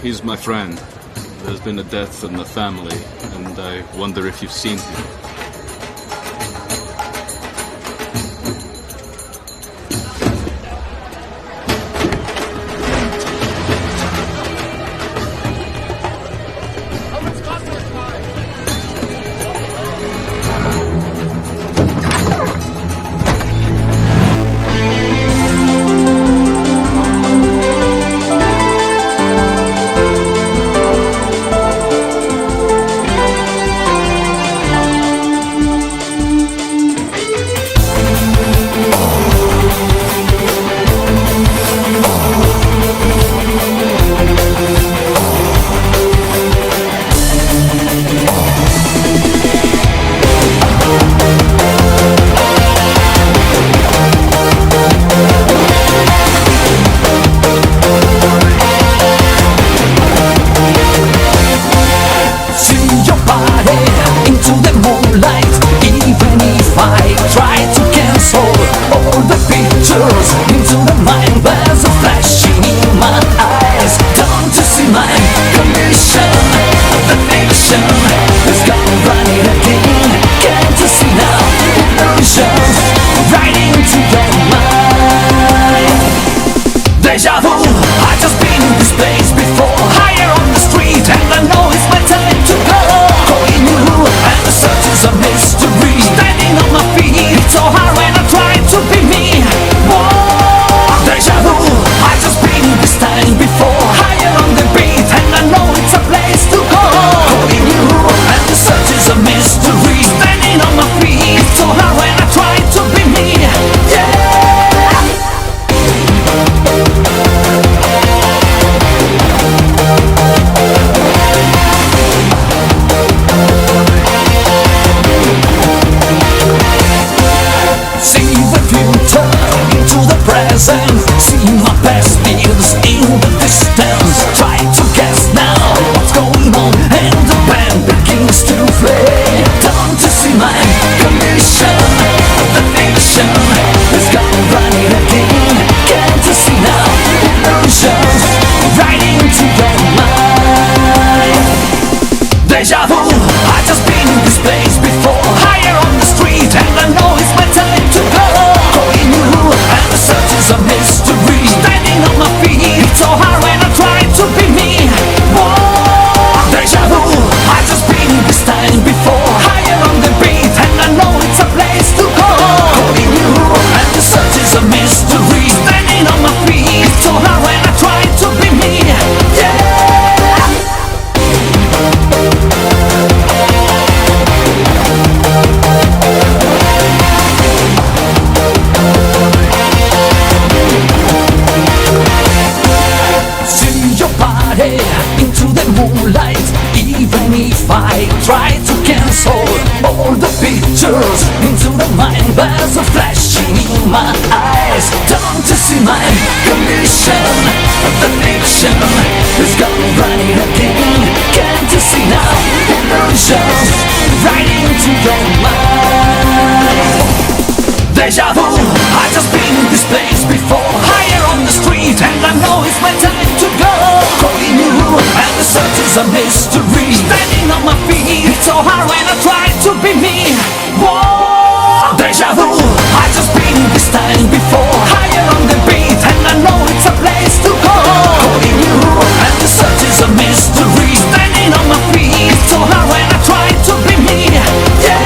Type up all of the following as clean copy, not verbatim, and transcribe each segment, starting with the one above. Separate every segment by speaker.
Speaker 1: He's my friend. There's been a death in the family, and I wonder if you've seen him.
Speaker 2: Deja vu, I've just been in this place before. Higher on the street, and I know it's my time to go. Calling you, and the search is a mystery. Standing on my feet, it's so hard when I try to be me. Whoa, deja vu, I've just been in this time before. Higher on the beat, and I know it's a place to go. Calling you, and the search is a mystery. Standing on my feet, it's so hard when I try to be me. Yeah. See my past feels in the distance. Try to guess now what's going on, and the band begins to play. Don't you see my condition? The nation is gone running again. Can't you see now? Illusions right into your mind. Deja vu, I've just been in this place before. Higher on the street, and I know it's my time to go. Calling you, and the search is a mystery. Standing on my feet, it's so hard when I try to be me. Whoa, deja vu, I've just been in this time before. Higher on the beat, and I know it's a place to go. Calling you, and the search is a mystery. Standing on my feet, it's so hard when I try to be me. Yeah. Into the moonlight, even if I try to cancel all the pictures into the mind, there's a flashing in my eyes. Don't you see my condition? The nation is gone running again. Can't you see now? Illusions right into your mind. Deja vu, I've just been in this place before. Higher on the street, and I know it's my time to go. Calling you, and the search is a mystery. Standing on my feet, it's so hard when I try to be me. Whoa, deja vu, I've just been in this time before. Higher on the beat, and I know it's a place to go. Calling you, and the search is a mystery. Standing on my feet, it's so hard when I try to be me. Yeah.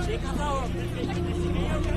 Speaker 3: Deja,